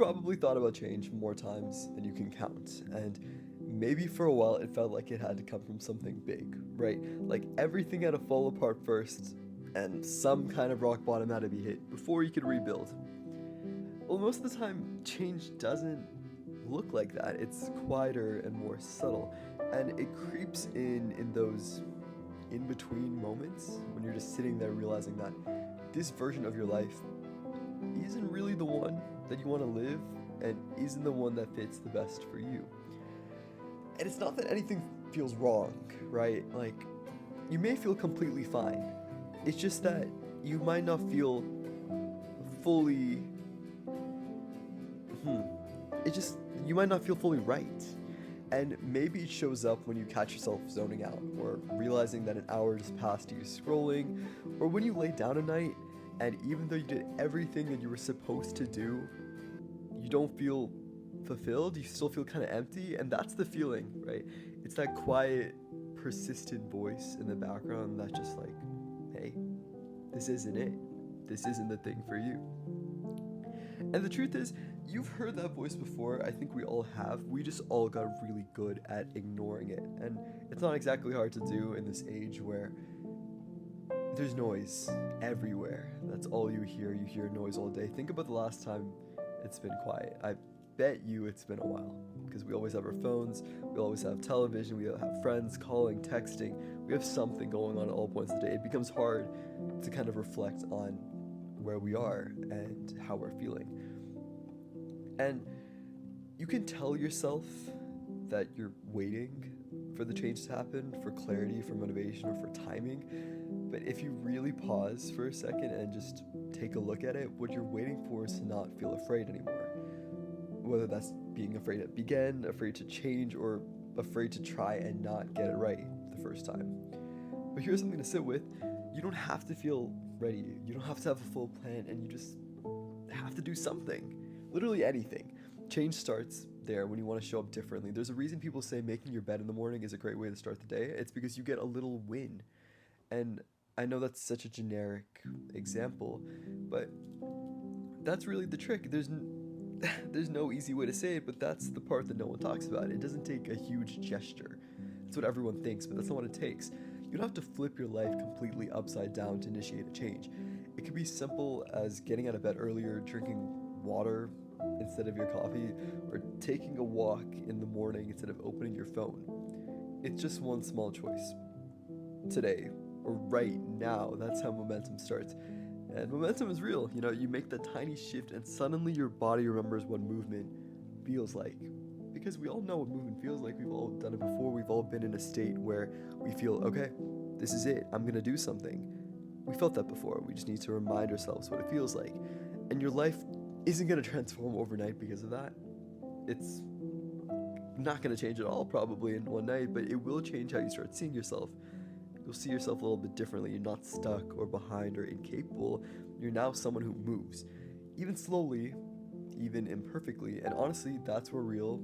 probably thought about change more times than you can count, and maybe for a while it felt like it had to come from something big, right? Like everything had to fall apart first, and some kind of rock bottom had to be hit before you could rebuild. Well, most of the time, change doesn't look like that. It's quieter and more subtle, and it creeps in those in between moments when you're just sitting there realizing that this version of your life isn't really the one that you want to live and isn't the one that fits the best for you. And it's not that anything feels wrong, right? Like, you may feel completely fine. It's just that you might not feel fully. It just. You might not feel fully right. And maybe it shows up when you catch yourself zoning out, or realizing that an hour just passed you scrolling, or when you lay down at night and even though you did everything that you were supposed to do, you don't feel fulfilled, you still feel kind of empty, and that's the feeling, right? It's that quiet, persistent voice in the background that's just like, hey, this isn't it. This isn't the thing for you. And the truth is, you've heard that voice before. I think we all have. We just all got really good at ignoring it. And it's not exactly hard to do in this age where there's noise everywhere. That's all you hear. You hear noise all day. Think about the last time it's been quiet. I bet you it's been a while, because we always have our phones, we always have television, we have friends calling, texting. We have something going on at all points of the day. It becomes hard to kind of reflect on where we are and how we're feeling. And you can tell yourself that you're waiting for the change to happen, for clarity, for motivation, or for timing. But if you really pause for a second and just take a look at it, what you're waiting for is to not feel afraid anymore. Whether that's being afraid to begin, afraid to change, or afraid to try and not get it right the first time. But here's something to sit with. You don't have to feel ready. You don't have to have a full plan, and you just have to do something. Literally anything. Change starts there when you want to show up differently. There's a reason people say making your bed in the morning is a great way to start the day. It's because you get a little win. And I know that's such a generic example, but that's really the trick. There's no easy way to say it, but that's the part that no one talks about. It doesn't take a huge gesture. That's what everyone thinks, but that's not what it takes. You don't have to flip your life completely upside down to initiate a change. It could be simple as getting out of bed earlier, drinking water instead of your coffee, or taking a walk in the morning instead of opening your phone. It's just one small choice. Today, or right now, that's how momentum starts. And momentum is real. You make that tiny shift and suddenly your body remembers what movement feels like. Because we all know what movement feels like. We've all done it before. We've all been in a state where we feel, okay, this is it. I'm going to do something. We felt that before. We just need to remind ourselves what it feels like. And your life isn't going to transform overnight because of that. It's not going to change at all probably in one night, but it will change how you start seeing yourself. You'll see yourself a little bit differently. You're not stuck or behind or incapable. You're now someone who moves, even slowly, even imperfectly. And honestly, that's where real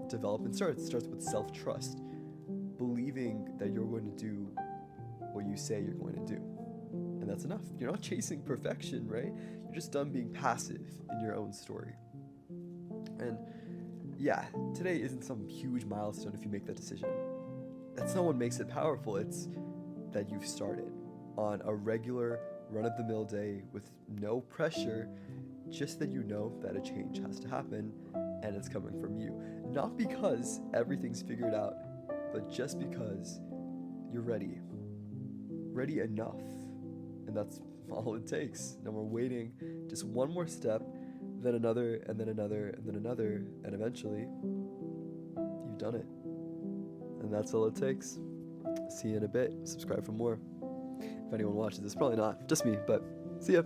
development starts. It starts with self-trust, believing that you're going to do what you say you're going to do. And that's enough. You're not chasing perfection, right? You're just done being passive in your own story. And yeah, today isn't some huge milestone if you make that decision. That's not what makes it powerful. It's that you've started on a regular, run-of-the-mill day with no pressure, just that you know that a change has to happen and it's coming from you. Not because everything's figured out, but just because you're ready. Ready enough. And that's all it takes. No more waiting, just one more step, then another, and then another, and then another, and eventually, you've done it. And that's all it takes. See you in a bit. Subscribe for more. If anyone watches this, probably not. Just me, but see ya.